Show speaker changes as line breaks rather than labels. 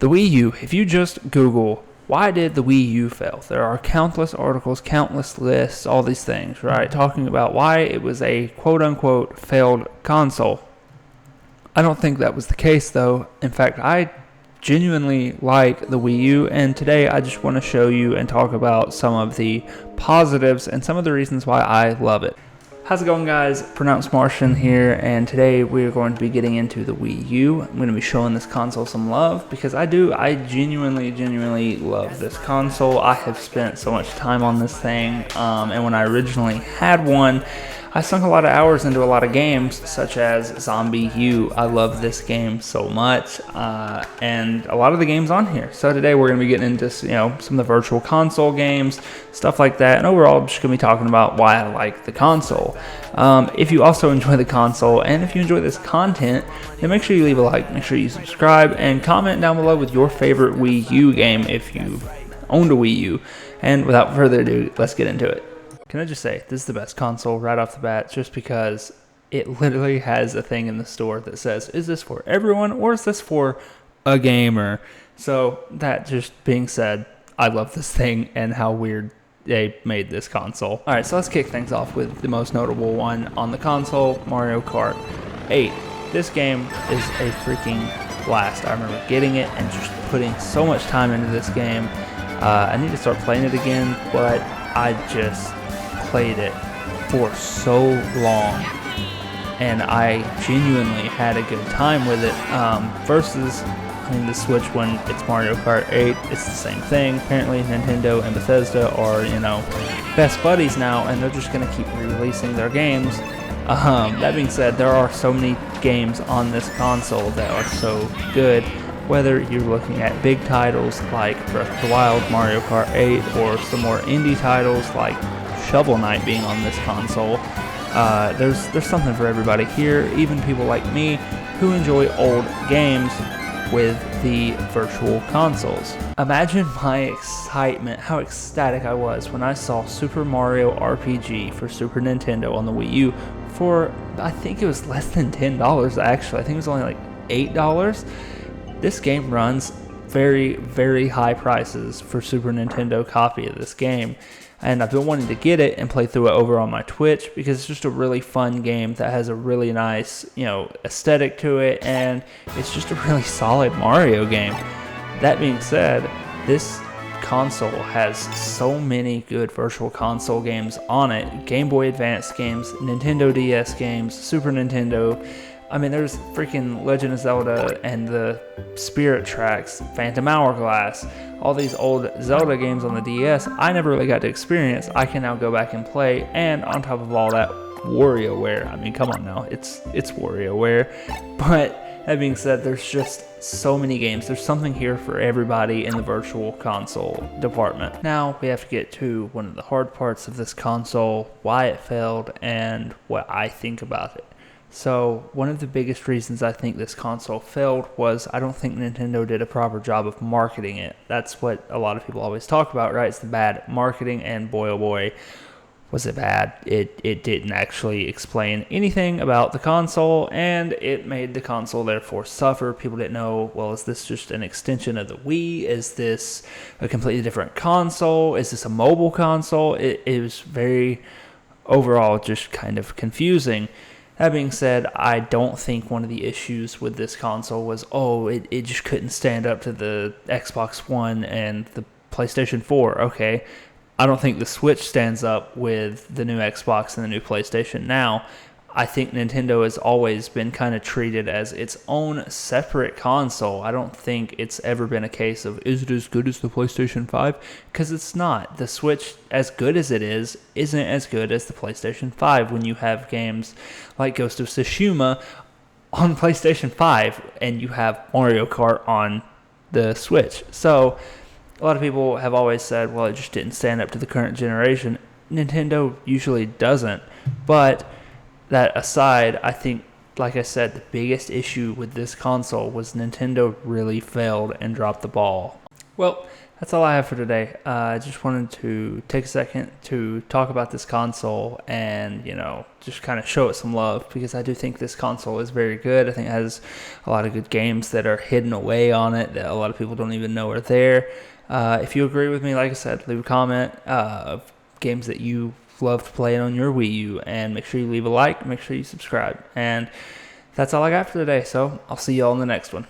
The Wii U, if you just Google, why did the Wii U fail? There are countless articles, countless lists, all these things, right? Talking about why it was a quote-unquote failed console. I don't think that was the case, though. In fact, I genuinely like the Wii U, and today I just want to show you and talk about some of the positives and some of the reasons why I love it. How's it going, guys? Pronounced Martian here, and today we are going to be getting into the Wii U. I'm going to be showing this console some love because I genuinely love this console. I have spent so much time on this thing, and when I originally had one, I sunk a lot of hours into a lot of games, such as Zombie U. I love this game so much, and a lot of the games on here. So today we're going to be getting into some of the virtual console games, stuff like that, and overall I'm just going to be talking about why I like the console. If you also enjoy the console, and if you enjoy this content, then make sure you leave a like, make sure you subscribe, and comment down below with your favorite Wii U game if you owned a Wii U. And without further ado, let's get into it. Can I just say, this is the best console right off the bat, just because it literally has a thing in the store that says, is this for everyone or is this for a gamer? So that just being said, I love this thing and how weird they made this console. Alright, so let's kick things off with the most notable one on the console, Mario Kart 8. This game is a freaking blast. I remember getting it and just putting so much time into this game. I need to start playing it again, but I just played it for so long, and I genuinely had a good time with it. Versus, the Switch, when it's Mario Kart 8, it's the same thing. Apparently Nintendo and Bethesda are, best buddies now, and they're just going to keep re-releasing their games. That being said, there are so many games on this console that are so good, whether you're looking at big titles like Breath of the Wild, Mario Kart 8, or some more indie titles like Shovel Knight being on this console. There's something for everybody here, even people like me who enjoy old games with the virtual consoles. Imagine my excitement, how ecstatic I was when I saw Super Mario RPG for Super Nintendo on the Wii U for, I think it was less than $10 actually. I think it was only like $8. This game runs very, very high prices for Super Nintendo copy of this game. And I've been wanting to get it and play through it over on my Twitch because it's just a really fun game that has a really nice, aesthetic to it, and it's just a really solid Mario game. That being said, this console has so many good virtual console games on it. Game Boy Advance games, Nintendo DS games, Super Nintendo. There's freaking Legend of Zelda and the Spirit Tracks, Phantom Hourglass, all these old Zelda games on the DS I never really got to experience. I can now go back and play, and on top of all that, WarioWare. Come on now, it's WarioWare. But that being said, there's just so many games. There's something here for everybody in the virtual console department. Now we have to get to one of the hard parts of this console, why it failed, and what I think about it. So one of the biggest reasons I think this console failed was I don't think Nintendo did a proper job of marketing it. That's what a lot of people always talk about, right? It's the bad marketing, and boy oh boy was it bad. It didn't actually explain anything about the console, and it made the console therefore suffer. People didn't know, well, is this just an extension of the Wii? Is this a completely different console? Is this a mobile console? It was very, overall, just kind of confusing. That being said, I don't think one of the issues with this console was, it just couldn't stand up to the Xbox One and the PlayStation 4. Okay, I don't think the Switch stands up with the new Xbox and the new PlayStation now. I think Nintendo has always been kind of treated as its own separate console. I don't think it's ever been a case of, is it as good as the PlayStation 5? Because it's not. The Switch, as good as it is, isn't as good as the PlayStation 5 when you have games like Ghost of Tsushima on PlayStation 5 and you have Mario Kart on the Switch. So a lot of people have always said, well, it just didn't stand up to the current generation. Nintendo usually doesn't, but that aside, I think, like I said, the biggest issue with this console was Nintendo really failed and dropped the ball. Well, that's all I have for today. I just wanted to take a second to talk about this console and, just kind of show it some love because I do think this console is very good. I think it has a lot of good games that are hidden away on it that a lot of people don't even know are there. If you agree with me, like I said, leave a comment of games that you loved playing on your Wii U, and make sure you leave a like, make sure you subscribe. And that's all I got for today, so I'll see you all in the next one.